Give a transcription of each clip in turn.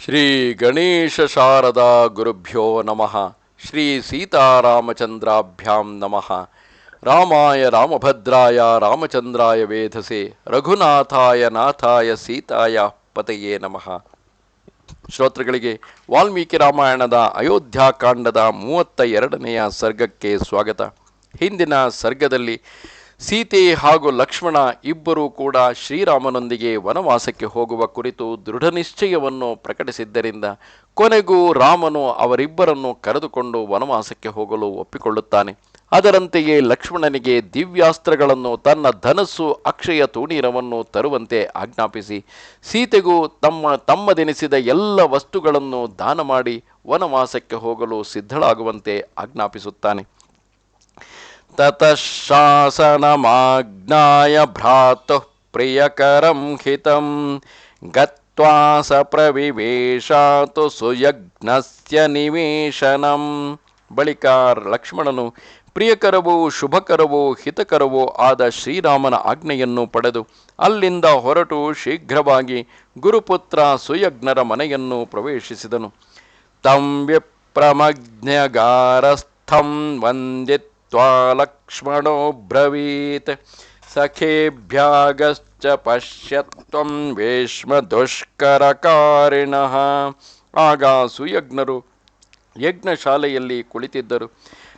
ಶ್ರೀ ಗಣೇಶ ಶಾರದಾ ಗುರುಭ್ಯೋ ನಮಃ. ಶ್ರೀ ಸೀತಾರಾಮಚಂದ್ರಾಭ್ಯಾಂ ನಮಃ. ರಾಮಾಯ ರಾಮಭದ್ರಾಯ ರಾಮಚಂದ್ರಾಯ ವೇಧಸೆ ರಘುನಾಥಾಯ ನಾಥಾಯ ಸೀತಾಯ ಪತಯೇ ನಮಃ. ಶ್ರೋತೃಗಳಿಗೆ ವಾಲ್ಮೀಕಿ ರಾಮಾಯಣದ ಅಯೋಧ್ಯಾಕಾಂಡದ 32ನೆಯ ಸರ್ಗಕ್ಕೆ ಸ್ವಾಗತ. ಹಿಂದಿನ ಸರ್ಗದಲ್ಲಿ ಸೀತೆ ಹಾಗೂ ಲಕ್ಷ್ಮಣ ಇಬ್ಬರೂ ಕೂಡ ಶ್ರೀರಾಮನೊಂದಿಗೆ ವನವಾಸಕ್ಕೆ ಹೋಗುವ ಕುರಿತು ದೃಢ ನಿಶ್ಚಯವನ್ನು ಪ್ರಕಟಿಸಿದ್ದರಿಂದ ಕೊನೆಗೂ ರಾಮನು ಅವರಿಬ್ಬರನ್ನು ಕರೆದುಕೊಂಡು ವನವಾಸಕ್ಕೆ ಹೋಗಲು ಒಪ್ಪಿಕೊಳ್ಳುತ್ತಾನೆ. ಅದರಂತೆಯೇ ಲಕ್ಷ್ಮಣನಿಗೆ ದಿವ್ಯಾಸ್ತ್ರಗಳನ್ನು, ತನ್ನ ಧನಸ್ಸು, ಅಕ್ಷಯ ತೂಣೀರವನ್ನು ತರುವಂತೆ ಆಜ್ಞಾಪಿಸಿ ಸೀತೆಗೂ ತಮ್ಮದೆನಿಸಿದ ಎಲ್ಲ ವಸ್ತುಗಳನ್ನು ದಾನ ಮಾಡಿ ವನವಾಸಕ್ಕೆ ಹೋಗಲು ಸಿದ್ಧಳಾಗುವಂತೆ ಆಜ್ಞಾಪಿಸುತ್ತಾನೆ. ತತಃ ಶಾಸನಮಾಜ್ಞಾಯ ಭ್ರಾತುಃ ಪ್ರಿಯಕರಂ ಹಿತಂ ಗತ್ವಾ ಸ ಪ್ರವಿವೇಶಾತು ಸುಯಜ್ಞಸ್ಯ ನಿವೇಶನಂ. ಬಳಿಕ ಲಕ್ಷ್ಮಣನು ಪ್ರಿಯಕರವೂ ಶುಭಕರವೂ ಹಿತಕರವೂ ಆದ ಶ್ರೀರಾಮನ ಆಜ್ಞೆಯನ್ನು ಪಡೆದು ಅಲ್ಲಿಂದ ಹೊರಟು ಶೀಘ್ರವಾಗಿ ಗುರುಪುತ್ರ ಸುಯಜ್ಞರ ಮನೆಯನ್ನು ಪ್ರವೇಶಿಸಿದನು. ತಂ ವಿಪ್ರಮಜ್ಞಗಾರಸ್ಥಂ ವಂದಿತ್ ಲಕ್ಷ್ಮಣೋ ಬ್ರವೀತ್ ಸಖೇಭ್ಯಾಗಶ್ಚ ಪಶ್ಯತ್ವಂ ವೇಶ್ಮ ದುಷ್ಕರಕಾರಿಣಃ. ಆಗ ಸುಯಜ್ಞರು ಯಜ್ಞಶಾಲೆಯಲ್ಲಿ ಕುಳಿತಿದ್ದರು.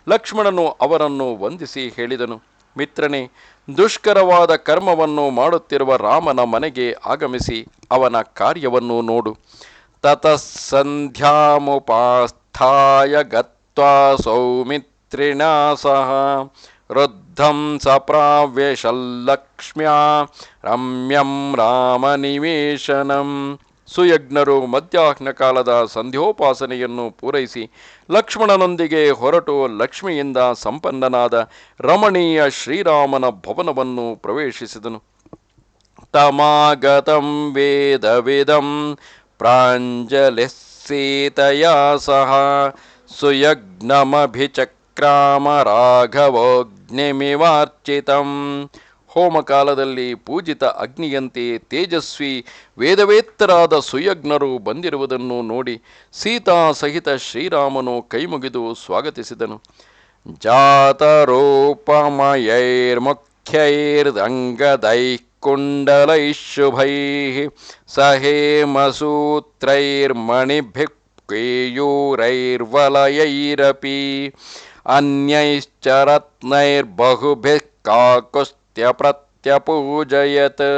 ಲಕ್ಷ್ಮಣನು ಅವರನ್ನು ವಂದಿಸಿ ಹೇಳಿದನು, ಮಿತ್ರನೇ, ದುಷ್ಕರವಾದ ಕರ್ಮವನ್ನು ಮಾಡುತ್ತಿರುವ ರಾಮನ ಮನೆಗೆ ಆಗಮಿಸಿ ಅವನ ಕಾರ್ಯವನ್ನು ನೋಡು. ತತಃ ಸಂಧ್ಯಾಮುಪಾಸ್ಥಾಯ ಗತ್ವಾ ಸೌಮಿತ್ ಸಹ ವೃದ್ಧಂ ಸಪ್ರಾವ್ಯಶಲ್ಲಕ್ಷ್ಮ್ಯಾ ರಮ್ಯಂ ರಾಮನಿವೇಶನಂ. ಸುಯಜ್ಞರು ಮಧ್ಯಾಹ್ನ ಕಾಲದ ಸಂಧ್ಯೋಪಾಸನೆಯನ್ನು ಪೂರೈಸಿ ಲಕ್ಷ್ಮಣನೊಂದಿಗೆ ಹೊರಟು ಲಕ್ಷ್ಮಿಯಿಂದ ಸಂಪನ್ನನಾದ ರಮಣೀಯ ಶ್ರೀರಾಮನ ಭವನವನ್ನು ಪ್ರವೇಶಿಸಿದನು. ತಮಾಗತಂ ವೇದವಿದಂ ಪ್ರಾಂಜಲಿಃ ಸೀತಯಾ ಸಹ ಸುಯಜ್ಞಮಭಿಚಕ್ರಾಮ ರಾಘವೋಗ್ನಿಮಿವಾರ್ಚಿತಂ. ಹೋಮಕಾಲದಲ್ಲಿ ಪೂಜಿತ ಅಗ್ನಿಯಂತೆ ತೇಜಸ್ವಿ ವೇದವೇತ್ತರಾದ ಸುಯಜ್ಞರು ಬಂದಿರುವುದನ್ನು ನೋಡಿ ಸೀತಾ ಸಹಿತ ಶ್ರೀರಾಮನು ಕೈಮುಗಿದು ಸ್ವಾಗತಿಸಿದನು. ಜಾತರೂಪಮಯೈರ್ಮುಖ್ಯೈರ್ದಂಗದೈಃ ಕುಂಡಲೈಃ ಶುಭೈಃ ಸಹೇಮಸೂತ್ರೈರ್ಮಣಿಭಿಃ ಕೇಯೂರೈರ್ವಲಯೈರಪಿ ಅನ್ಯೈಶ್ಚ ರತ್ನೈರ್ಬಹುಭಿಃ ಕಾಕುಸ್ತ್ಯ ಪ್ರತ್ಯಪೂಜಯತ್.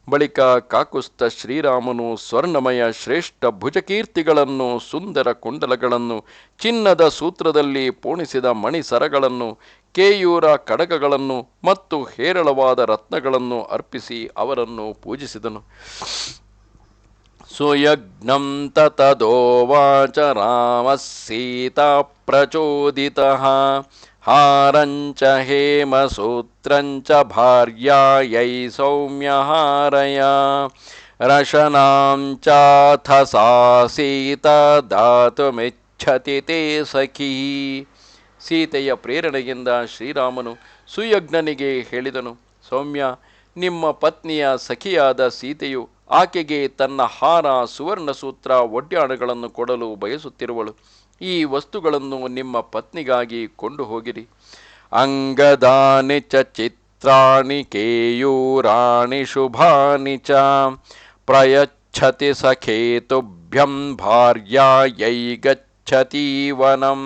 ಬಳಿಕ ಕಾಕುಸ್ಥ ಶ್ರೀರಾಮನು ಸ್ವರ್ಣಮಯ ಶ್ರೇಷ್ಠ ಭುಜಕೀರ್ತಿಗಳನ್ನು, ಸುಂದರ ಕುಂಡಲಗಳನ್ನು, ಚಿನ್ನದ ಸೂತ್ರದಲ್ಲಿ ಪೋಣಿಸಿದ ಮಣಿಸರಗಳನ್ನು, ಕೇಯೂರ ಕಡಗಗಳನ್ನು ಮತ್ತು ಹೇರಳವಾದ ರತ್ನಗಳನ್ನು ಅರ್ಪಿಸಿ ಅವರನ್ನು ಪೂಜಿಸಿದನು. ಸುಯಜ್ಞಂ ತತದೋವಾಚ ರಾಮಃ ಸೀತಾ ಪ್ರಚೋದಿತಃ ಹಾರಂಚ ಹೇಮಸೂತ್ರಂಚ ಭಾರ್ಯಾಯೈ ಸೌಮ್ಯಹಾರಯ ರಶನಾಂಚಾಥ ಸಾ ಸೀತಾ ದಾತುಮಿಚ್ಛತಿ ತೇ ಸಖೀ. ಸೀತೆಯ ಪ್ರೇರಣೆಯಿಂದ ಶ್ರೀರಾಮನು ಸುಯಜ್ಞನಿಗೆ ಹೇಳಿದನು, ಸೌಮ್ಯ, ನಿಮ್ಮ ಪತ್ನಿಯ ಸಖಿಯಾದ ಸೀತೆಯು ಆಕೆಗೆ ತನ್ನ ಹಾರ, ಸುವರ್ಣ ಸೂತ್ರ, ಒಡ್ಯಾಣಗಳನ್ನು ಕೊಡಲು ಬಯಸುತ್ತಿರುವಳು. ಈ ವಸ್ತುಗಳನ್ನು ನಿಮ್ಮ ಪತ್ನಿಗಾಗಿ ಕೊಂಡು ಹೋಗಿರಿ. ಅಂಗದಾನಿ ಚ ಚಿತ್ರಾಣಿ ಕೇಯೂರಾಣಿ ಶುಭಾನಿ ಚ ಪ್ರಯಚ್ಛತಿ ಸಖೇತುಭ್ಯಂ ಭಾರ್ಯಾಯೈ ಗಚ್ಚತಿ ವನಂ.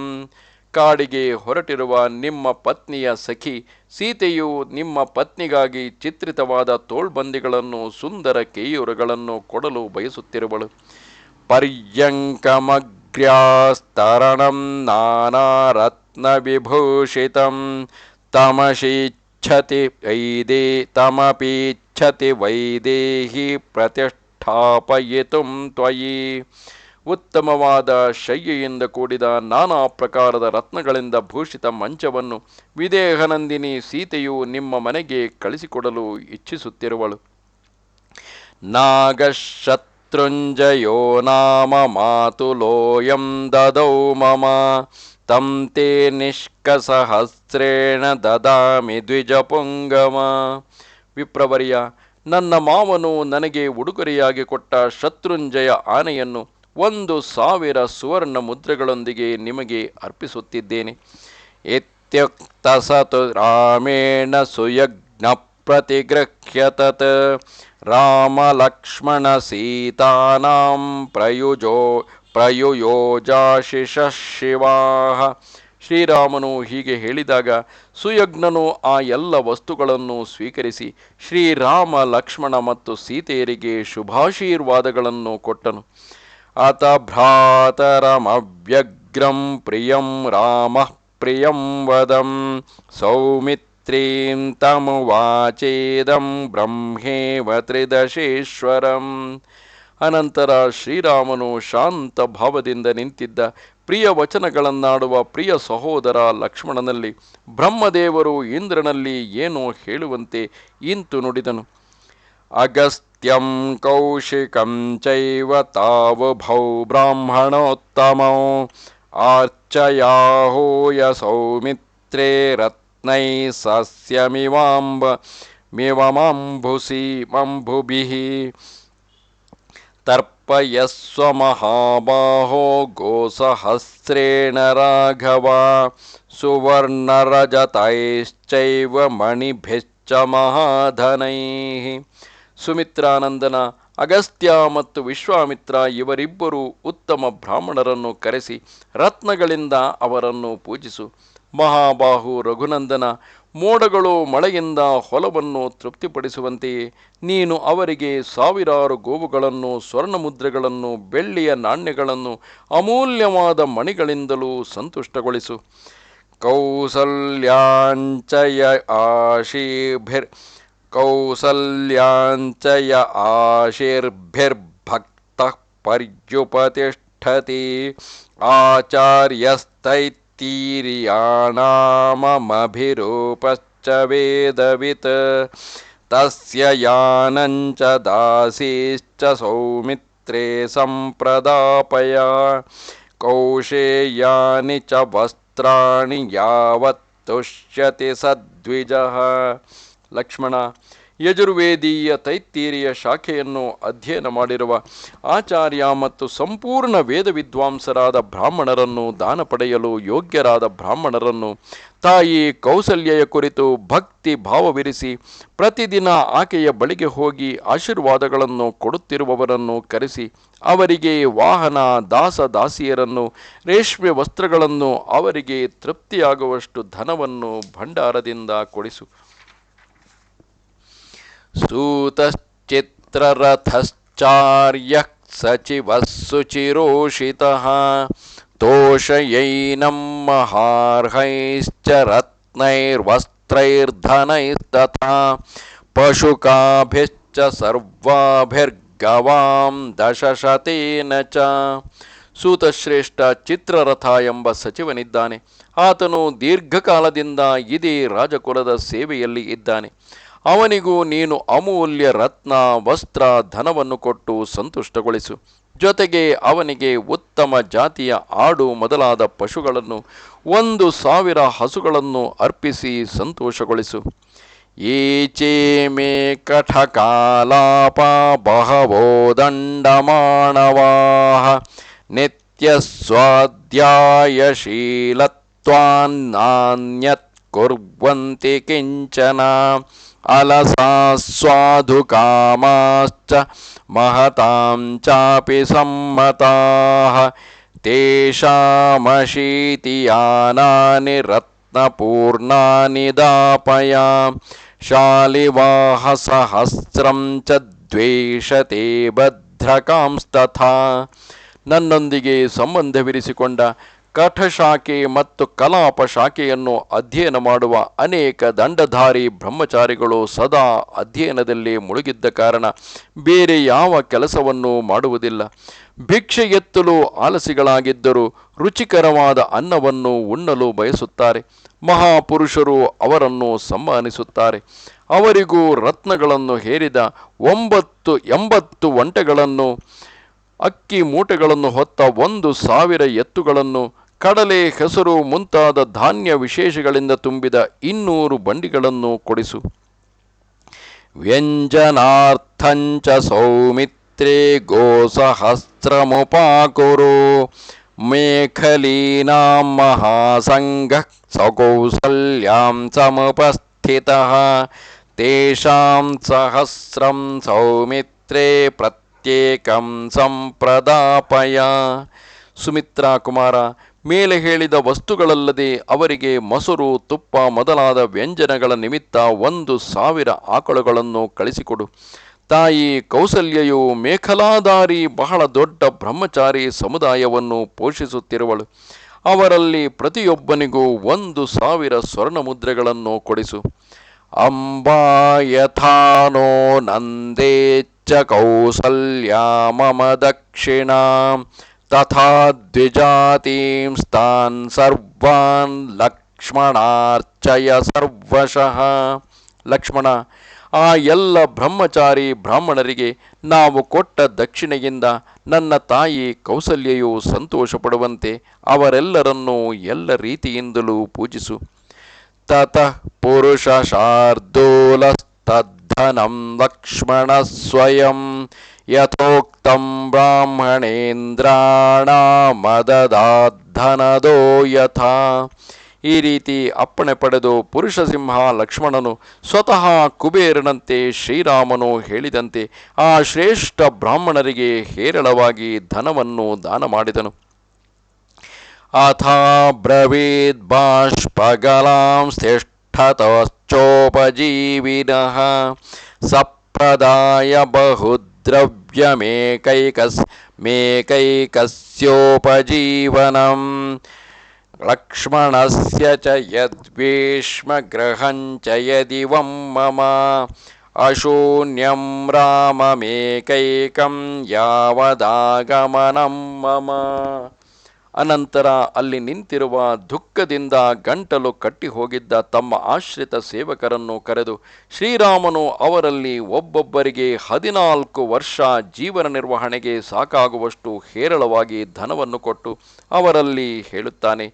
ಕಾಡಿಗೆ ಹೊರಟಿರುವ ನಿಮ್ಮ ಪತ್ನಿಯ ಸಖಿ ಸೀತೆಯು ನಿಮ್ಮ ಪತ್ನಿಗಾಗಿ ಚಿತ್ರಿತವಾದ ತೋಳ್ಬಂದಿಗಳನ್ನು, ಸುಂದರ ಕೇಯೂರಗಳನ್ನು ಕೊಡಲು ಬಯಸುತ್ತಿರುವಳು. ಪರ್ಯಂಕಮಗ್ರ್ಯಾಸ್ತರಣಂ ನಾನಾರತ್ನ ವಿಭೂಷಿತಂ ತಮಪೀಚ್ಛತಿ ವೈದೇಹಿ ಪ್ರತಿಷ್ಠಾಪಯಿತುಂ ತ್ವಯಿ. ಉತ್ತಮವಾದ ಶಯ್ಯೆಯಿಂದ ಕೂಡಿದ ನಾನಾ ಪ್ರಕಾರದ ರತ್ನಗಳಿಂದ ಭೂಷಿತ ಮಂಚವನ್ನು ವಿದೇಹನಂದಿನಿ ಸೀತೆಯು ನಿಮ್ಮ ಮನೆಗೆ ಕಳಿಸಿಕೊಡಲು ಇಚ್ಛಿಸುತ್ತಿರುವಳು. ನಾಗಶತ್ರುಂಜಯೋ ನಾಮ ಮಾತುಲೋಯಂ ದದೌ ಮಮ ತಂ ತೇ ನಿಷ್ಕಸಹಸ್ರೇಣ ದದಾಮಿ ದ್ವಿಜಪುಂಗಮ. ವಿಪ್ರವರ್ಯ, ನನ್ನ ಮಾವನು ನನಗೆ ಉಡುಗೊರೆಯಾಗಿ ಕೊಟ್ಟ ಶತ್ರುಂಜಯ ಆನೆಯನ್ನು 1,000 ಸುವರ್ಣ ಮುದ್ರೆಗಳೊಂದಿಗೆ ನಿಮಗೆ ಅರ್ಪಿಸುತ್ತಿದ್ದೇನೆ. ಇತ್ಯುಕ್ತ ಸತು ರಾಮೇಣ ಸುಯಜ್ಞ ಪ್ರತಿಗೃಹ್ಯ ತತ್ ರಾಮ ಲಕ್ಷ್ಮಣ ಸೀತಾನಾಂ ಪ್ರಯುಯೋಜಾಶಿಷ ಶಿವಾಃ. ಶ್ರೀರಾಮನು ಹೀಗೆ ಹೇಳಿದಾಗ ಸುಯಜ್ಞನು ಆ ಎಲ್ಲ ವಸ್ತುಗಳನ್ನು ಸ್ವೀಕರಿಸಿ ಶ್ರೀರಾಮ ಲಕ್ಷ್ಮಣ ಮತ್ತು ಸೀತೆಯರಿಗೆ ಶುಭಾಶೀರ್ವಾದಗಳನ್ನು ಕೊಟ್ಟನು. ಅತ ಭ್ರಾತರಮವ್ಯಗ್ರಂ ಪ್ರಿಯಂ ರಾಮ ಪ್ರಿಯಂ ವದಂ ಸೌಮಿತ್ರೀಂ ತಮುವಾಚೇದಂ ಬ್ರಹ್ಮೇವ ತ್ರಿದಶೇಶ್ವರಂ. ಅನಂತರ ಶ್ರೀರಾಮನು ಶಾಂತ ಭಾವದಿಂದ ನಿಂತಿದ್ದ ಪ್ರಿಯ ವಚನಗಳನ್ನಾಡುವ ಪ್ರಿಯ ಸಹೋದರ ಲಕ್ಷ್ಮಣನಲ್ಲಿ ಬ್ರಹ್ಮದೇವರು ಇಂದ್ರನಲ್ಲಿ ಏನೋ ಹೇಳುವಂತೆ ಇಂತು ನುಡಿದನು. ಅಗಸ್ತ್ಯಂ ಕೌಶಿಕಂ ಚೈವ ತಾವುಭೌ ಬ್ರಾಹ್ಮಣೋತ್ತಮೌ ಆರ್ಚಯಾಹೂಯ ಸೌಮಿತ್ರೇ ರತ್ನೈ ಸಸ್ಯಮಿವಾಂಬುಭಿಃ ತರ್ಪಯಸ್ವ ಮಹಾಬಾಹೋ ಗೋಸಹಸ್ರೇಣ ರಾಘವ ಸುವರ್ಣರಜತೈಶ್ಚೈವ ಮಣಿಭಿಶ್ಚ ಮಹಾಧನೈಃ. ಸುಮಿತ್ರಾನಂದನ ಅಗಸ್ತ್ಯ ಮತ್ತು ವಿಶ್ವಾಮಿತ್ರ ಇವರಿಬ್ಬರು ಉತ್ತಮ ಬ್ರಾಹ್ಮಣರನ್ನು ಕರೆಸಿ ರತ್ನಗಳಿಂದ ಅವರನ್ನು ಪೂಜಿಸು. ಮಹಾಬಾಹು ರಘುನಂದನ, ಮೋಡಗಳು ಮಳೆಯಿಂದ ಹೊಲವನ್ನು ತೃಪ್ತಿಪಡಿಸುವಂತೆಯೇ ನೀನು ಅವರಿಗೆ 1000 ಗೋವುಗಳನ್ನು, ಸ್ವರ್ಣಮುದ್ರೆಗಳನ್ನು, ಬೆಳ್ಳಿಯ ನಾಣ್ಯಗಳನ್ನು, ಅಮೂಲ್ಯವಾದ ಮಣಿಗಳಿಂದಲೂ ಸಂತುಷ್ಟಗೊಳಿಸು. ಕೌಸಲ್ಯಾಂಚಯ ಆಶೀರ್ಭಿರ್ಭಕ್ತಃ ಪರ್ಯುಪತಿಷ್ಠತಿ ಆಚಾರ್ಯಸ್ತೈತ್ತೀರ್ಯಾಣಾಮಭಿರೂಪಶ್ಚ ವೇದವಿತ್ ತಸ್ಯ ಯಾನಂಚ ದಾಸೀಶ್ಚ ಸೌಮಿತ್ರೇ ಸಂಪ್ರದಾಪಯ ಕೌಶೇಯಾನಿ ಚ ವಸ್ತ್ರಾಣಿ ಯಾವತ್ ತುಷ್ಯತಿ ಸದ್ವಿಜಃ. ಲಕ್ಷ್ಮಣ, ಯಜುರ್ವೇದೀಯ ತೈತ್ತೀರಿಯ ಶಾಖೆಯನ್ನು ಅಧ್ಯಯನ ಮಾಡಿರುವ ಆಚಾರ್ಯ ಮತ್ತು ಸಂಪೂರ್ಣ ವೇದ ವಿದ್ವಾಂಸರಾದ ಬ್ರಾಹ್ಮಣರನ್ನು, ದಾನ ಪಡೆಯಲು ಯೋಗ್ಯರಾದ ಬ್ರಾಹ್ಮಣರನ್ನು, ತಾಯಿ ಕೌಸಲ್ಯೆಯ ಕುರಿತು ಭಕ್ತಿ ಭಾವವಿರಿಸಿ ಪ್ರತಿದಿನ ಆಕೆಯ ಬಳಿಗೆ ಹೋಗಿ ಆಶೀರ್ವಾದಗಳನ್ನು ಕೊಡುತ್ತಿರುವವರನ್ನು ಕರೆಸಿ ಅವರಿಗೆ ವಾಹನ, ದಾಸ ದಾಸಿಯರನ್ನು, ರೇಷ್ಮೆ ವಸ್ತ್ರಗಳನ್ನು, ಅವರಿಗೆ ತೃಪ್ತಿಯಾಗುವಷ್ಟು ಧನವನ್ನು ಭಂಡಾರದಿಂದ ಕೊಡಿಸು. ಸೂತಶ್ಚಿತ್ರರಥಶ್ಚಾರ್ಯಃ ಸಚಿವಃ ಶುಚಿರೋಷಿತಃ ತೋಷಯೈನಂ ಮಹಾರ್ಹೈಶ್ಚ ರತ್ನೈರ್ವಸ್ತ್ರೈರ್ಧನೈಸ್ತಥಾ ಪಶುಕಾಭಿಶ್ಚ ಸರ್ವಾಭಿರ್ಗವಾಂ ದಶಶತೇನ ಚ. ಸೂತಶ್ರೇಷ್ಠ ಚಿತ್ರರಥ ಎಂಬ ಸಚಿವನಿದ್ದಾನೆ. ಆತನು ದೀರ್ಘಕಾಲದಿಂದ ಇದೇ ರಾಜಕುಲದ ಸೇವೆಯಲ್ಲಿ ಇದ್ದಾನೆ. ಅವನಿಗೂ ನೀನು ಅಮೂಲ್ಯ ರತ್ನ, ವಸ್ತ್ರ, ಧನವನ್ನು ಕೊಟ್ಟು ಸಂತುಷ್ಟಗೊಳಿಸು. ಜೊತೆಗೆ ಅವನಿಗೆ ಉತ್ತಮ ಜಾತಿಯ ಆಡು ಮೊದಲಾದ ಪಶುಗಳನ್ನು, 1,000 ಹಸುಗಳನ್ನು ಅರ್ಪಿಸಿ ಸಂತೋಷಗೊಳಿಸು. ಏಚೇ ಮೇ ಕಠಕಾಲಾಪ ಬಹವೋ ದಂಡಮಾಣವಾಹ ನಿತ್ಯಸ್ವಾಧ್ಯಾಯಶೀಲತ್ವಾನ್ನಾನ್ಯತ್ ಕುರ್ವಂತಿ ಕಿಂಚನ ಅಲಸಾಸ್ವಾಧುಕಾಮಾಶ್ಚ ಮಹತಾಂ ಚಾಪಿ ಸಮ್ಮತಾಃ ತೇಷಾಮಶೀತಿಯಾನಾನಿ ರತ್ನಪೂರ್ಣಾನಿ ದಾಪಯ ಶಾಲಿವಾಹಸಹಸ್ರಂ ಚ ದ್ವೇಷತೆ ಭದ್ರಕಾಂಸ್ತಥಾ. ನನ್ನೊಂದಿಗೆ ಸಂಬಂಧವಿರಿಸಿಕೊಂಡ ಕಠಶಾಖೆ ಮತ್ತು ಕಲಾಪ ಶಾಖೆಯನ್ನು ಅಧ್ಯಯನ ಮಾಡುವ ಅನೇಕ ದಂಡಧಾರಿ ಬ್ರಹ್ಮಚಾರಿಗಳು ಸದಾ ಅಧ್ಯಯನದಲ್ಲಿ ಮುಳುಗಿದ್ದ ಕಾರಣ ಬೇರೆ ಯಾವ ಕೆಲಸವನ್ನೂ ಮಾಡುವುದಿಲ್ಲ. ಭಿಕ್ಷೆ ಎತ್ತಲು ಆಲಸಿಗಳಾಗಿದ್ದರೂ ರುಚಿಕರವಾದ ಅನ್ನವನ್ನು ಉಣ್ಣಲು ಬಯಸುತ್ತಾರೆ. ಮಹಾಪುರುಷರು ಅವರನ್ನು ಸಮ್ಮಾನಿಸುತ್ತಾರೆ. ಅವರಿಗೂ ರತ್ನಗಳನ್ನು ಹೇರಿದ 80 ಒಂಟೆಗಳನ್ನು, ಅಕ್ಕಿ ಮೂಟೆಗಳನ್ನು ಹೊತ್ತ 1,000 ಎತ್ತುಗಳನ್ನು, ಕಡಲೆ, ಹೆಸರು ಮುಂತಾದ ಧಾನ್ಯ ವಿಶೇಷಗಳಿಂದ ತುಂಬಿದ 200 ಬಂಡಿಗಳನ್ನು ಕೊಡಿಸು. ವ್ಯಂಜನಾರ್ಥಂಚ ಸೌಮಿತ್ರೇ ಗೋಸಹಸ್ರಮುಪಾಕುರು ಮೇಖಲೀನಾಂ ಮಹಾಸಂಘಃ ಸಕೌಸಲ್ಯಾಂ ಸಮುಪಸ್ಥಿತಃ ತೇಷಾಂ ಸಹಸ್ರಂ ಸೌಮಿತ್ರೇ ಪ್ರತ್ಯೇಕಂ ಸಂಪ್ರದಾಪಯ. ಸುಮಿತ್ರಾ ಕುಮಾರ, ಮೇಲೆ ಹೇಳಿದ ವಸ್ತುಗಳಲ್ಲದೆ ಅವರಿಗೆ ಮೊಸರು, ತುಪ್ಪ ಮೊದಲಾದ ವ್ಯಂಜನಗಳ ನಿಮಿತ್ತ 1,000 ಆಕಳುಗಳನ್ನು ಕಳಿಸಿಕೊಡು. ತಾಯಿ ಕೌಸಲ್ಯೆಯು ಮೇಖಲಾಧಾರಿ ಬಹಳ ದೊಡ್ಡ ಬ್ರಹ್ಮಚಾರಿ ಸಮುದಾಯವನ್ನು ಪೋಷಿಸುತ್ತಿರುವಳು. ಅವರಲ್ಲಿ ಪ್ರತಿಯೊಬ್ಬನಿಗೂ 1,000 ಸ್ವರ್ಣ ಮುದ್ರೆಗಳನ್ನು ಕೊಡಿಸು. ಅಂಬಾ ಯಥಾನೋ ನಂದೇಚ್ಚ ಕೌಸಲ್ಯಾ ಮಮ ದಕ್ಷಿಣಾ ತಥಾ ದ್ವಿಜಾತೀಂಸ್ತಾನ್ ಸರ್ವಾನ್ ಲಕ್ಷ್ಮಣಾರ್ಚಯ ಸರ್ವಶಃ. ಲಕ್ಷ್ಮಣ, ಆ ಎಲ್ಲ ಬ್ರಹ್ಮಚಾರಿ ಬ್ರಾಹ್ಮಣರಿಗೆ ನಾವು ಕೊಟ್ಟ ದಕ್ಷಿಣೆಯಿಂದ ನನ್ನ ತಾಯಿ ಕೌಸಲ್ಯೆಯು ಸಂತೋಷಪಡುವಂತೆ ಅವರೆಲ್ಲರನ್ನೂ ಎಲ್ಲ ರೀತಿಯಿಂದಲೂ ಪೂಜಿಸು. ತತಃ ಪುರುಷ ಶಾರ್ದೂಲಸ್ತದ್ಧನಂ ಲಕ್ಷ್ಮಣ ಸ್ವಯಂ ಯಥೋಕ್ತಂ ಬ್ರಾಹ್ಮಣೇಂದ್ರಾಣಮದದಾಧನದೋ ಯಥಾ. ಈ ರೀತಿ ಅಪ್ಪಣೆ ಪಡೆದು ಪುರುಷಸಿಂಹ ಲಕ್ಷ್ಮಣನು ಸ್ವತಃ ಕುಬೇರನಂತೆ ಶ್ರೀರಾಮನು ಹೇಳಿದಂತೆ ಆ ಶ್ರೇಷ್ಠ ಬ್ರಾಹ್ಮಣರಿಗೆ ಹೇರಳವಾಗಿ ಧನವನ್ನು ದಾನ ಮಾಡಿದನು. ಅಥಾ ಬ್ರವೀದ್ ಬಾಷ್ಪಗಲಾಂ ತಿಷ್ಠತಶ್ಚೋಪಜೀವಿನಃ ಸಪ್ರದಾಯ ಬಹುದ್ರವ್ಯಮೇಕೈಕಸ್ಯೋಪಜೀವನಂ ಲಕ್ಷ್ಮಣಸ್ಯ ಚ ಯದ್ವೇಷ್ಮ ಗೃಹಂಚ ಯದಿವಂ ಮಮ ಅಶೂನ್ಯಂ ರಾಮಮೇಕೈಕಂ ಯಾವದಾಗಮನಂ ಮಮ. ಅನಂತರ ಅಲ್ಲಿ ನಿಂತಿರುವ ದುಃಖದಿಂದ ಗಂಟಲು ಕಟ್ಟಿ ಹೋಗಿದ್ದ ತಮ್ಮ ಆಶ್ರಿತ ಸೇವಕರನ್ನು ಕರೆದು ಶ್ರೀರಾಮನು ಅವರಲ್ಲಿ ಒಬ್ಬೊಬ್ಬರಿಗೆ 14 ವರ್ಷ ಜೀವನ ನಿರ್ವಹಣೆಗೆ ಸಾಕಾಗುವಷ್ಟು ಹೇರಳವಾಗಿ ಧನವನ್ನು ಕೊಟ್ಟು ಅವರಲ್ಲಿ ಹೇಳುತ್ತಾನೆ,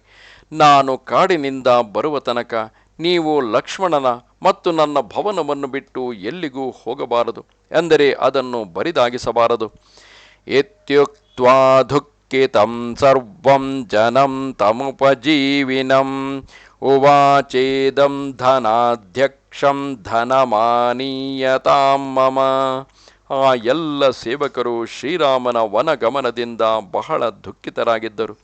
ನಾನು ಕಾಡಿನಿಂದ ಬರುವ ತನಕ ನೀವು ಲಕ್ಷ್ಮಣನ ಮತ್ತು ನನ್ನ ಭವನವನ್ನು ಬಿಟ್ಟು ಎಲ್ಲಿಗೂ ಹೋಗಬಾರದು, ಎಂದರೆ ಅದನ್ನು ಬರಿದಾಗಿಸಬಾರದು. ಇತ್ಯುಕ್ತ್ವಾ ದುಃಖಿತಂ ಸರ್ವಂ ಜನಂ ತಮುಪಜೀವಿನಂ ಉವಾಚೇದಂ ಧನಾಧ್ಯಕ್ಷಂ ಧನಮಾನೀಯತಾಂ ಮಮ. ಆ ಎಲ್ಲ ಸೇವಕರು ಶ್ರೀರಾಮನ ವನಗಮನದಿಂದ ಬಹಳ ದುಃಖಿತರಾಗಿದ್ದರು.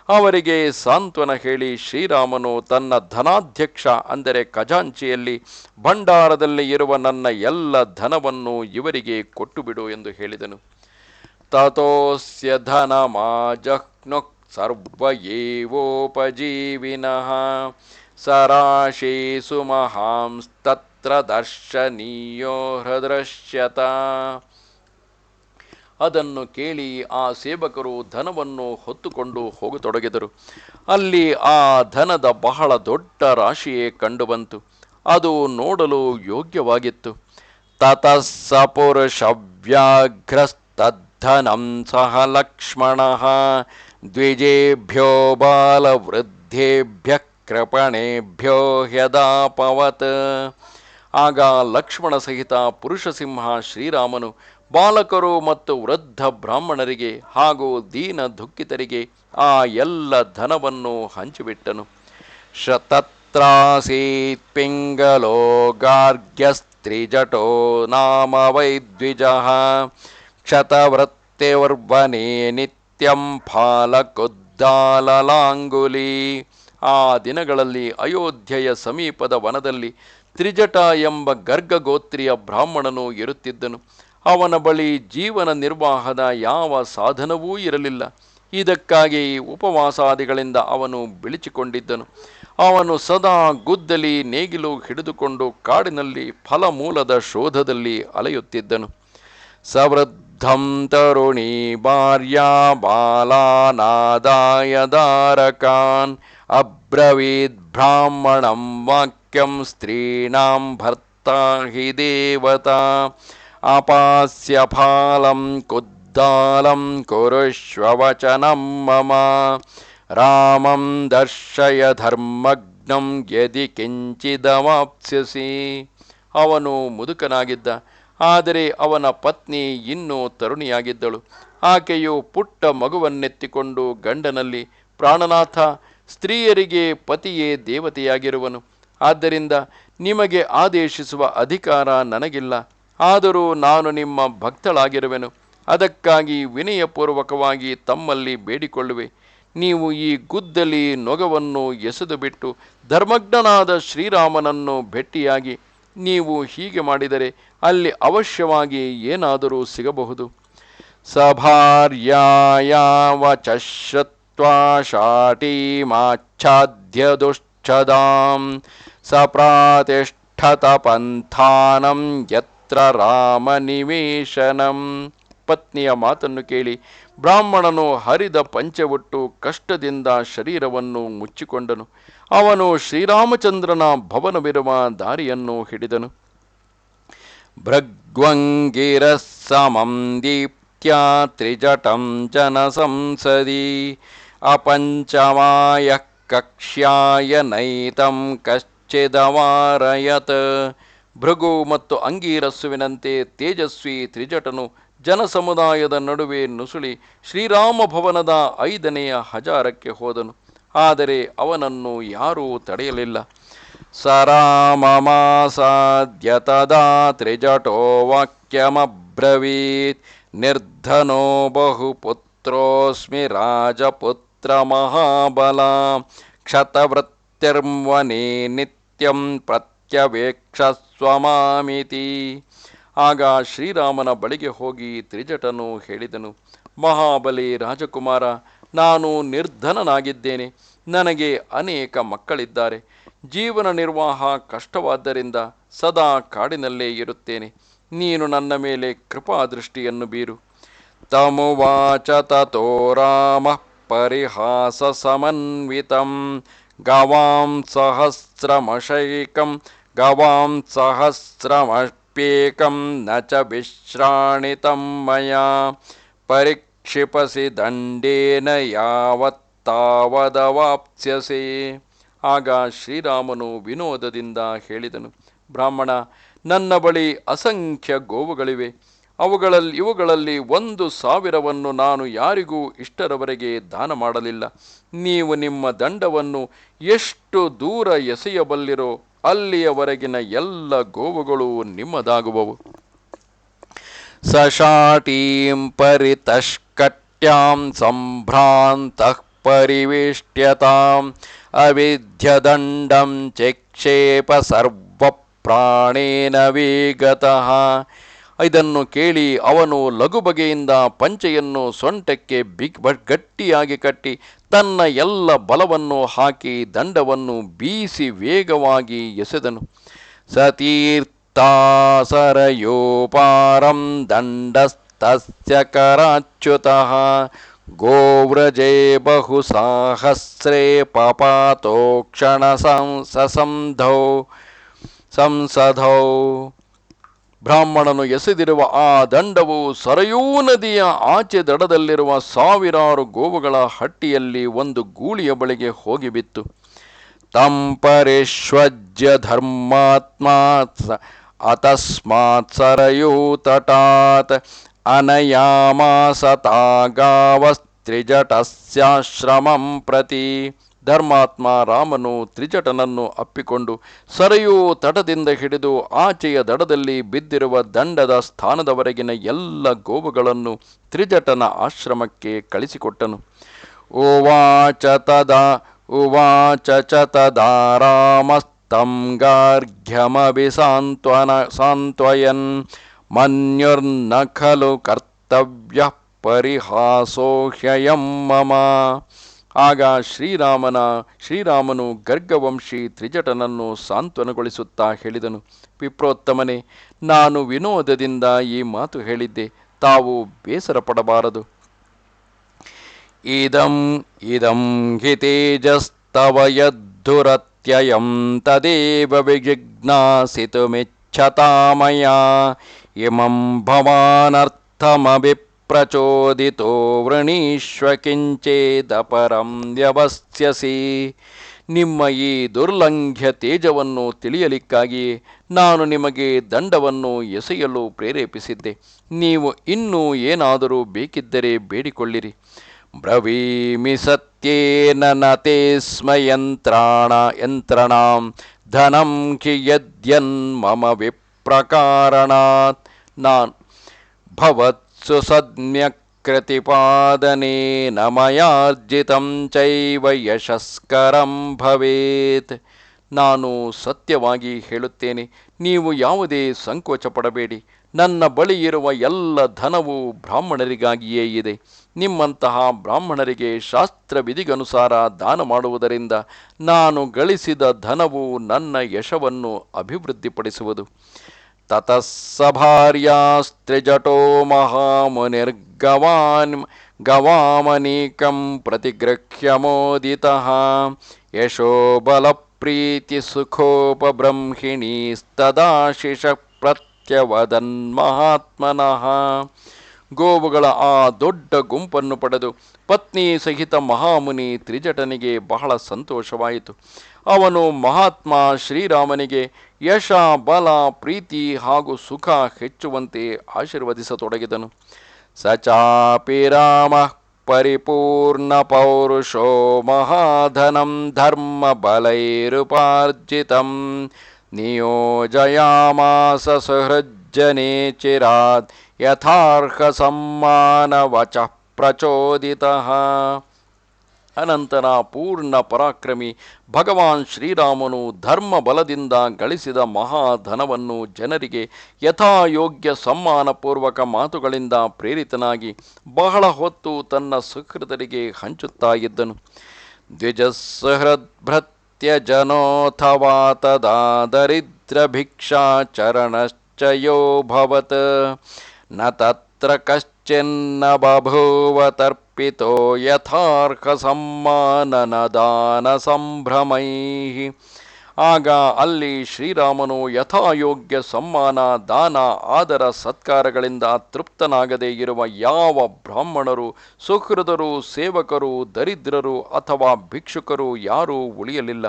ಅವರಿಗೆ ಸಾಂತ್ವನ ಹೇಳಿ ಶ್ರೀರಾಮನು ತನ್ನ ಧನಾಧ್ಯಕ್ಷ ಅಂದರೆ ಖಜಾಂಚಿಯಲ್ಲಿ ಭಂಡಾರದಲ್ಲಿ ಇರುವ ನನ್ನ ಎಲ್ಲ ಧನವನ್ನು ಇವರಿಗೆ ಕೊಟ್ಟುಬಿಡು ಎಂದು ಹೇಳಿದನು. ತತೋಸ್ಯ ಧನಮಾಜಹ್ನುಃ ಸರ್ವ ಏವೋಪಜೀವಿನಃ ಸರಾಶೇಸು ಮಹಾಂಸ್ತತ್ರ ದರ್ಶನೀಯೋ ಹೃದೃಶ್ಯತ. ಅದನ್ನು ಕೇಳಿ ಆ ಸೇವಕರು ಧನವನ್ನು ಹೊತ್ತುಕೊಂಡು ಹೋಗತೊಡಗಿದರು. ಅಲ್ಲಿ ಆ ಧನದ ಬಹಳ ದೊಡ್ಡ ರಾಶಿಯೇ ಕಂಡುಬಂತು. ಅದು ನೋಡಲು ಯೋಗ್ಯವಾಗಿತ್ತು. ತತಃ ಸ ಪುರುಷವ್ಯಾಘ್ರಸ್ತದ್ಧನಂ ಸಹ ಲಕ್ಷ್ಮಣಃ ದ್ವಿಜೇಭ್ಯೋ ಬಾಲವೃದ್ಧೇಭ್ಯಃ ಕೃಪಣೇಭ್ಯೋ ಹ್ಯದಾಪವತ್. ಆಗ ಲಕ್ಷ್ಮಣ ಸಹಿತ ಪುರುಷಸಿಂಹ ಶ್ರೀರಾಮನು ಬಾಲಕರು ಮತ್ತು ವೃದ್ಧ ಬ್ರಾಹ್ಮಣರಿಗೆ ಹಾಗೂ ದೀನ ದುಃಖಿತರಿಗೆ ಆ ಎಲ್ಲ ಧನವನ್ನು ಹಂಚಿಬಿಟ್ಟನು. ತತ್ರಾಸೀತ್ ಪಿಂಗಲೋ ಗಾರ್ಗ್ಯಸ್ತ್ರಿಜಟೋ ನಾಮ ವೈದ್ವಿಜಃ ಕ್ಷತವೃತ್ತಿರ್ವನೇ ನಿತ್ಯಂ ಫಾಲಕುದ್ದಾಲಲಾಂಗುಲಿ. ಆ ದಿನಗಳಲ್ಲಿ ಅಯೋಧ್ಯೆಯ ಸಮೀಪದ ವನದಲ್ಲಿ ತ್ರಿಜಟ ಎಂಬ ಗರ್ಗಗೋತ್ರಿಯ ಬ್ರಾಹ್ಮಣನು ಇರುತ್ತಿದ್ದನು. ಅವನ ಬಳಿ ಜೀವನ ನಿರ್ವಾಹದ ಯಾವ ಸಾಧನವೂ ಇರಲಿಲ್ಲ. ಇದಕ್ಕಾಗಿ ಉಪವಾಸಾದಿಗಳಿಂದ ಅವನು ಬಿಳಿಚಿಕೊಂಡಿದ್ದನು. ಅವನು ಸದಾ ಗುದ್ದಲಿ ನೇಗಿಲು ಹಿಡಿದುಕೊಂಡು ಕಾಡಿನಲ್ಲಿ ಫಲಮೂಲದ ಶೋಧದಲ್ಲಿ ಅಲೆಯುತ್ತಿದ್ದನು. ಸವೃದ್ಧಂ ತರುಣೀ ಭಾರ್ಯಾ ಬಾಲಾನಾದಾಯ ದಾರಕಾನ್ ಅಬ್ರವೀದ್ ಬ್ರಾಹ್ಮಣಂ ವಾಕ್ಯಂ ಸ್ತ್ರೀಣಾಂ ಭರ್ತಾ ಹಿ ದೇವತಾ ಅಪಾಸ್ಯ ಫಾಲಂ ಕುದ್ದಾಲಂ ಕುರುಷ್ವ ವಚನಂ ಮಮ ರಾಮಂ ದರ್ಶಯ ಧರ್ಮಜ್ಞಂ ಯದಿ ಕಿಂಚಿದವಾಪ್ಸ್ಯಸಿ. ಅವನು ಮುದುಕನಾಗಿದ್ದ. ಆದರೆ ಅವನ ಪತ್ನಿ ಇನ್ನೂ ತರುಣಿಯಾಗಿದ್ದಳು. ಆಕೆಯು ಪುಟ್ಟ ಮಗುವನ್ನೆತ್ತಿಕೊಂಡು ಗಂಡನಲ್ಲಿ, ಪ್ರಾಣನಾಥ, ಸ್ತ್ರೀಯರಿಗೆ ಪತಿಯೇ ದೇವತೆಯಾಗಿರುವನು. ಆದ್ದರಿಂದ ನಿಮಗೆ ಆದೇಶಿಸುವ ಅಧಿಕಾರ ನನಗಿಲ್ಲ. ಆದರೂ ನಾನು ನಿಮ್ಮ ಭಕ್ತಳಾಗಿರುವೆನು. ಅದಕ್ಕಾಗಿ ವಿನಯಪೂರ್ವಕವಾಗಿ ತಮ್ಮಲ್ಲಿ ಬೇಡಿಕೊಳ್ಳುವೆ. ನೀವು ಈ ಗುದ್ದಲಿ ನೊಗವನ್ನು ಎಸೆದು ಬಿಟ್ಟು ಧರ್ಮಜ್ಞನಾದ ಶ್ರೀರಾಮನನ್ನು ಭೇಟಿಯಾಗಿ. ನೀವು ಹೀಗೆ ಮಾಡಿದರೆ ಅಲ್ಲಿ ಅವಶ್ಯವಾಗಿ ಏನಾದರೂ ಸಿಗಬಹುದು. ಸಭಾರ್ಯಾಯಾವಚ ಶ್ರುತ್ವಾ ಶಾಟೀಮಾಚ್ಛಾದ್ಯ ದುಶ್ಚದಾಂ ಸಪ್ರಾತಿಷ್ಠತ ಪಂಥಾನಂ ಯತ್ರ ರಾಮ ನಿವೇಶನಂ. ಪತ್ನಿಯ ಮಾತನ್ನು ಕೇಳಿ ಬ್ರಾಹ್ಮಣನು ಹರಿದ ಪಂಚೆವುಟ್ಟು ಕಷ್ಟದಿಂದ ಶರೀರವನ್ನು ಮುಚ್ಚಿಕೊಂಡನು. ಅವನು ಶ್ರೀರಾಮಚಂದ್ರನ ಭವನವಿರುವ ದಾರಿಯನ್ನು ಹಿಡಿದನು. ಭೃಗ್ವಂಗಿರಃ ಸಮಂ ದೀಪ್ತ್ಯಾ ತ್ರಿಜಟಂ ಜನಸಂಸದಿ ಅಪಂಚಮಾಯಃ ಕಕ್ಷ್ಯಾಯ ನೈತಂ ಕಶ್ಚಿದವಾರಯತ್. ಭೃಗು ಮತ್ತು ಅಂಗೀರಸ್ಸುವಿನಂತೆ ತೇಜಸ್ವಿ ತ್ರಿಜಟನು ಜನಸಮುದಾಯದ ನಡುವೆ ನುಸುಳಿ ಶ್ರೀರಾಮ ಭವನದ 5ನೆಯ ಹಜಾರಕ್ಕೆ ಹೋದನು. ಆದರೆ ಅವನನ್ನು ಯಾರೂ ತಡೆಯಲಿಲ್ಲ. ಸರಾಮಮಾಸಾದ್ಯ ತದಾ ತ್ರಿಜಟೋ ವಾಕ್ಯಮಬ್ರವೀತ್ ನಿರ್ಧನೋ ಬಹುಪುತ್ರೋಸ್ಮಿ ರಾಜಪುತ್ರ ಮಹಾಬಲ ಕ್ಷತವೃತ್ತಿರ್ವನೇ ನಿತ್ಯಂ ಪ್ರತ್ಯವೇಕ್ಷಸ್ವ ಮಾಮಿತಿ. ಆಗ ಶ್ರೀರಾಮನ ಬಳಿಗೆ ಹೋಗಿ ತ್ರಿಜಟನು ಹೇಳಿದನು, ಮಹಾಬಲಿ ರಾಜಕುಮಾರ, ನಾನು ನಿರ್ಧನನಾಗಿದ್ದೇನೆ. ನನಗೆ ಅನೇಕ ಮಕ್ಕಳಿದ್ದಾರೆ. ಜೀವನ ನಿರ್ವಾಹ ಕಷ್ಟವಾದ್ದರಿಂದ ಸದಾ ಕಾಡಿನಲ್ಲೇ ಇರುತ್ತೇನೆ. ನೀನು ನನ್ನ ಮೇಲೆ ಕೃಪಾದೃಷ್ಟಿಯನ್ನು ಬೀರು. ತಮುವಾಚ ತಥೋ ರಾಮಃ ಪರಿಹಾಸ ಸಮನ್ವಿತಂ ಗವಾಂ ಸಹಸ್ರಮಶೈಕಂ ಗವಾಂ ಸಹಸ್ರಮಪ್ಯೇಕಂ ನ ಚ ವಿಶ್ರಾಣಿತಂ ಮಯಾ ಪರಿಕ್ಷಿಪಸಿ ದಂಡೇನ ಯಾವತ್ತಾವದವಾಪ್ಸ್ಯಸೆ. ಆಗ ಶ್ರೀರಾಮನು ವಿನೋದದಿಂದ ಹೇಳಿದನು, ಬ್ರಾಹ್ಮಣ, ನನ್ನ ಬಳಿ ಅಸಂಖ್ಯ ಗೋವುಗಳಿವೆ. ಇವುಗಳಲ್ಲಿ 1,000ವನ್ನು ನಾನು ಯಾರಿಗೂ ಇಷ್ಟರವರೆಗೆ ದಾನ ಮಾಡಲಿಲ್ಲ. ನೀವು ನಿಮ್ಮ ದಂಡವನ್ನು ಎಷ್ಟು ದೂರ ಎಸೆಯಬಲ್ಲಿರೋ ಅಲ್ಲಿಯವರೆಗಿನ ಎಲ್ಲ ಗೋವುಗಳು ನಿಮ್ಮದಾಗುವವು. ಸಶಾಟೀಂ ಪರಿತಷ್ಕಟ್ಯಾಂ ಸಂಭ್ರಾಂತಃ ಪರಿವೇಷ್ಟ್ಯತಾಂ ಅವಿಧ್ಯದಂಡಂ ಚಿಕ್ಷೇಪ ಸರ್ವ ಪ್ರಾಣೇನ ವೇಗತಃ. ಇದನ್ನು ಕೇಳಿ ಅವನು ಲಘು ಬಗೆಯಿಂದ ಪಂಚೆಯನ್ನು ಸೊಂಟಕ್ಕೆ ಗಟ್ಟಿಯಾಗಿ ಕಟ್ಟಿ ತನ್ನ ಎಲ್ಲ ಬಲವನ್ನು ಹಾಕಿ ದಂಡವನ್ನು ಬೀಸಿ ವೇಗವಾಗಿ ಎಸೆದನು. ಸತೀರ್ಥಾಸರಯೋಪಾರಂ ದಂಡಸ್ತಸ್ಯ ಕರಾಚ್ಯುತಃ ಗೋವ್ರಜೇ ಬಹು ಸಾಹಸ್ರೇ ಪಪಾತೋ ಕ್ಷಣ ಸಂಸಧೌ. ಬ್ರಾಹ್ಮಣನು ಎಸೆದಿರುವ ಆ ದಂಡವು ಸರಯೂ ನದಿಯ ಆಚೆ ದಡದಲ್ಲಿರುವ 1000 ಗೋವುಗಳ ಹಟ್ಟಿಯಲ್ಲಿ ಒಂದು ಗೂಳಿಯ ಬಳಿಗೆ ಹೋಗಿಬಿತ್ತು. ತಂ ಪರಿಷ್ವಜ್ಯ ಧರ್ಮಾತ್ಮಾ ಅತಸ್ಮಾತ್ ಸರಯೂ ತಟಾತ್ ಅನಯಾಮಾಸ ತಾಗಾವಸ್ತ್ರಿಜಟಸ್ಯಾಶ್ರಮಂ ಪ್ರತಿ. ಧರ್ಮಾತ್ಮ ರಾಮನು ತ್ರಿಜಟನನ್ನು ಅಪ್ಪಿಕೊಂಡು ಸರಯೂ ತಟದಿಂದ ಹಿಡಿದು ಆಚೆಯ ದಡದಲ್ಲಿ ಬಿದ್ದಿರುವ ದಂಡದ ಸ್ಥಾನದವರೆಗಿನ ಎಲ್ಲ ಗೋವುಗಳನ್ನು ತ್ರಿಜಟನ ಆಶ್ರಮಕ್ಕೆ ಕಳಿಸಿಕೊಟ್ಟನು. ಉವಾಚ ಚ ತದಾ ರಾಮಸ್ತಂ ಗಾರ್ಘ್ಯಮಭಿ ಸಾಂತ್ವಯನ್ ಮನ್ಯುರ್ನ ಖಲು ಕರ್ತವ್ಯ ಪರಿಹಾಸೋ ಹ್ಯಯಂ ಮಮ. ಆಗ ಶ್ರೀರಾಮನು ಗರ್ಗವಂಶಿ ತ್ರಿಜಟನನ್ನು ಸಾಂತ್ವನಗೊಳಿಸುತ್ತಾ ಹೇಳಿದನು, ವಿಪ್ರೋತ್ತಮನೇ, ನಾನು ವಿನೋದದಿಂದ ಈ ಮಾತು ಹೇಳಿದ್ದೆ. ತಾವು ಬೇಸರ ಪಡಬಾರದು. ಇದಂ ಹಿ ತೇಜಸ್ತವ ಯದ್ಧುರತ್ಯಯಂ ತದೇವ ವಿಜಿಜ್ಞಾಸಿತುಮಿಚ್ಛತಾ ಮಯಾ ಇಮಂ ಭವಾನರ್ಥಮಭಿ ಪ್ರಚೋದಿತೋ ವೃಣೀಶ್ವ ಕಿಂಚೇದಪರಂ ವ್ಯವಸ್ಯಸಿ. ನಿಮ್ಮ ಈ ದುರ್ಲಂಘ್ಯ ತೇಜವನ್ನು ತಿಳಿಯಲಿಕ್ಕಾಗಿಯೇ ನಾನು ನಿಮಗೆ ದಂಡವನ್ನು ಎಸೆಯಲು ಪ್ರೇರೇಪಿಸಿದ್ದೆ. ನೀವು ಇನ್ನೂ ಏನಾದರೂ ಬೇಕಿದ್ದರೆ ಬೇಡಿಕೊಳ್ಳಿರಿ. ಬ್ರವೀಮಿ ಸತ್ಯೇನ ನ ತೇ ಸ್ಮ ಯಂತ್ರಣಾಂ ಧನಂ ಹಿ ಯದ್ಯನ್ ಮಮ ವಿಪ್ರಕಾರಣಾತ್. ನಾನು ಭವತ್ಸು ಸದ್ಮ್ಯಕೃತಿಪಾದನೇನ ಮಯಾರ್ಜಿತಂ ಚೈವ ಯಶಸ್ಕರಂ ಭವೇತ್. ನಾನು ಸತ್ಯವಾಗಿ ಹೇಳುತ್ತೇನೆ, ನೀವು ಯಾವುದೇ ಸಂಕೋಚ ಪಡಬೇಡಿ. ನನ್ನ ಬಳಿ ಇರುವ ಎಲ್ಲ ಧನವು ಬ್ರಾಹ್ಮಣರಿಗಾಗಿಯೇ ಇದೆ. ನಿಮ್ಮಂತಹ ಬ್ರಾಹ್ಮಣರಿಗೆ ಶಾಸ್ತ್ರವಿಧಿಗನುಸಾರ ದಾನ ಮಾಡುವುದರಿಂದ ನಾನು ಗಳಿಸಿದ ಧನವು ನನ್ನ ಯಶವನ್ನು ಅಭಿವೃದ್ಧಿಪಡಿಸುವುದು. ತತಃ ಸ ಭಾರ್ಯಾಸ್ತ್ರಿಜಟೋ ಗವಾಮನೀಕಂ ಪ್ರತಿಗೃಹ್ಯ ಮೋದಿತಃ ಯಶೋಬಲಪ್ರೀತಿ ಸುಖೋಪಬ್ರಹ್ಮಿಣೀಸ್ತದಾಶಿಷ ಪ್ರತ್ಯವದನ್ ಮಹಾತ್ಮನಃ. ಗೋವುಗಳ ಆ ದೊಡ್ಡ ಗುಂಪನ್ನು ಪಡೆದು ಪತ್ನಿ ಸಹಿತ ಮಹಾಮುನಿ ತ್ರಿಜಟನಿಗೆ ಬಹಳ ಸಂತೋಷವಾಯಿತು. ಅವನು ಮಹಾತ್ಮ ಶ್ರೀರಾಮನಿಗೆ ಯಶ, ಬಲ, ಪ್ರೀತಿ ಹಾಗೂ ಸುಖ ಹೆಚ್ಚುವಂತೆ ಆಶೀರ್ವದಿಸತೊಡಗಿದನು. ಸ ಚಾಪಿ ರಾಮ ಪರಿಪೂರ್ಣ ಪೌರುಷೋ ಮಹಾಧನಂ ಧರ್ಮ ಬಲೈರುಪಾರ್ಜಿತಂ ನಿಯೋಜಯಾಮಾಸ ಸುಹೃಜ್ಜನೆ ಚಿರಾತ್ ಯಥಾರ್ಹ ಸಮ್ಮಾನ ವಚಃ ಪ್ರಚೋದಿತಃ. ಅನಂತರ ಪೂರ್ಣ ಪರಾಕ್ರಮಿ ಭಗವಾನ್ ಶ್ರೀರಾಮನು ಧರ್ಮ ಬಲದಿಂದ ಗಳಿಸಿದ ಮಹಾಧನವನ್ನು ಜನರಿಗೆ ಯಥಾಯೋಗ್ಯ ಸಮ್ಮಾನಪೂರ್ವಕ ಮಾತುಗಳಿಂದ ಪ್ರೇರಿತನಾಗಿ ಬಹಳ ಹೊತ್ತು ತನ್ನ ಸುಹೃದರಿಗೆ ಹಂಚುತ್ತಾ ಇದ್ದನು. ದ್ವಿಜಸಹೃದ್ಭೃತ್ಯ ಜನೋಥವಾ ತದಾ ದರಿದ್ರ ಭಿಕ್ಷಾಚರಣಶ್ಚಯೋ ಭವತ್ ನ ತತ್ರ ಕಶ್ಚಿನ್ನ ಬಭೂವ ತರ್ಪಿತೋ ಯಥಾರ್ಹ ಸಮ್ಮಾನನ ದಾನ ಸಂಭ್ರಮೈಃ. ಆಗ ಅಲ್ಲಿ ಶ್ರೀರಾಮನು ಯಥಾಯೋಗ್ಯ ಸಮ್ಮಾನ, ದಾನ, ಆದರ ಸತ್ಕಾರಗಳಿಂದ ತೃಪ್ತನಾಗದೇ ಇರುವ ಯಾವ ಬ್ರಾಹ್ಮಣರು, ಸುಹೃದರು, ಸೇವಕರು, ದರಿದ್ರರು ಅಥವಾ ಭಿಕ್ಷುಕರು ಯಾರೂ ಉಳಿಯಲಿಲ್ಲ.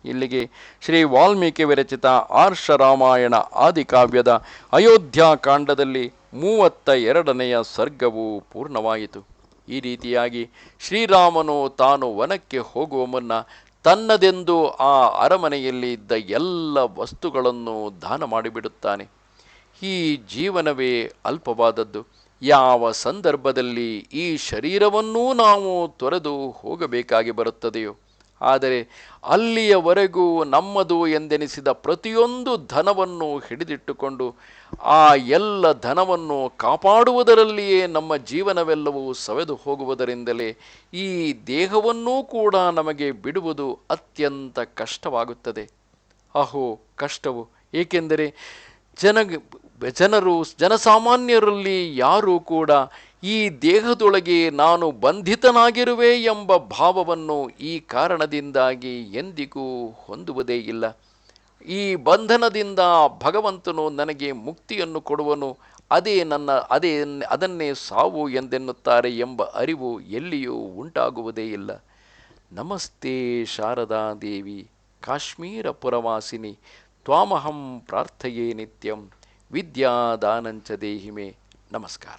ಇಲ್ಲಿಗೆ ಶ್ರೀ ವಾಲ್ಮೀಕಿ ವಿರಚಿತ ಆರ್ಷ ರಾಮಾಯಣ ಆದಿಕಾವ್ಯದ ಅಯೋಧ್ಯಾಕಾಂಡದಲ್ಲಿ 32ನೆಯ ಸರ್ಗವು ಪೂರ್ಣವಾಯಿತು. ಈ ರೀತಿಯಾಗಿ ಶ್ರೀರಾಮನು ತಾನು ವನಕ್ಕೆ ಹೋಗುವ ಮುನ್ನ ತನ್ನದೆಂದು ಆ ಅರಮನೆಯಲ್ಲಿ ಇದ್ದ ಎಲ್ಲ ವಸ್ತುಗಳನ್ನು ದಾನ ಮಾಡಿಬಿಡುತ್ತಾನೆ. ಈ ಜೀವನವೇ ಅಲ್ಪವಾದದ್ದು. ಯಾವ ಸಂದರ್ಭದಲ್ಲಿ ಈ ಶರೀರವನ್ನೂ ನಾವು ತೊರೆದು ಹೋಗಬೇಕಾಗಿ ಬರುತ್ತದೆಯೋ, ಆದರೆ ಅಲ್ಲಿಯವರೆಗೂ ನಮ್ಮದು ಎಂದೆನಿಸಿದ ಪ್ರತಿಯೊಂದು ಧನವನ್ನು ಹಿಡಿದಿಟ್ಟುಕೊಂಡು ಆ ಎಲ್ಲ ಧನವನ್ನು ಕಾಪಾಡುವುದರಲ್ಲಿಯೇ ನಮ್ಮ ಜೀವನವೆಲ್ಲವೂ ಸವೆದು ಹೋಗುವುದರಿಂದಲೇ ಈ ದೇಹವನ್ನೂ ಕೂಡ ನಮಗೆ ಬಿಡುವುದು ಅತ್ಯಂತ ಕಷ್ಟವಾಗುತ್ತದೆ. ಅಹೋ ಕಷ್ಟವು! ಏಕೆಂದರೆ ಜನಸಾಮಾನ್ಯರಲ್ಲಿ ಯಾರೂ ಕೂಡ ಈ ದೇಹದೊಳಗೆ ನಾನು ಬಂಧಿತನಾಗಿರುವೆ ಎಂಬ ಭಾವವನ್ನು ಈ ಕಾರಣದಿಂದಾಗಿ ಎಂದಿಗೂ ಹೊಂದುವುದೇ ಇಲ್ಲ. ಈ ಬಂಧನದಿಂದ ಭಗವಂತನು ನನಗೆ ಮುಕ್ತಿಯನ್ನು ಕೊಡುವನು, ಅದನ್ನೇ ಸಾವು ಎಂದೆನ್ನುತ್ತಾರೆ ಎಂಬ ಅರಿವು ಎಲ್ಲಿಯೂ ಉಂಟಾಗುವುದೇ ಇಲ್ಲ. ನಮಸ್ತೆ ಶಾರದಾ ದೇವಿ ಕಾಶ್ಮೀರ ಪುರವಾಸಿನಿ ತ್ವಾಮಹಂ ಪ್ರಾರ್ಥಯೇ ನಿತ್ಯಂ ವಿದ್ಯಾದಾನಂಚ ದೇಹಿಮೆ. ನಮಸ್ಕಾರ.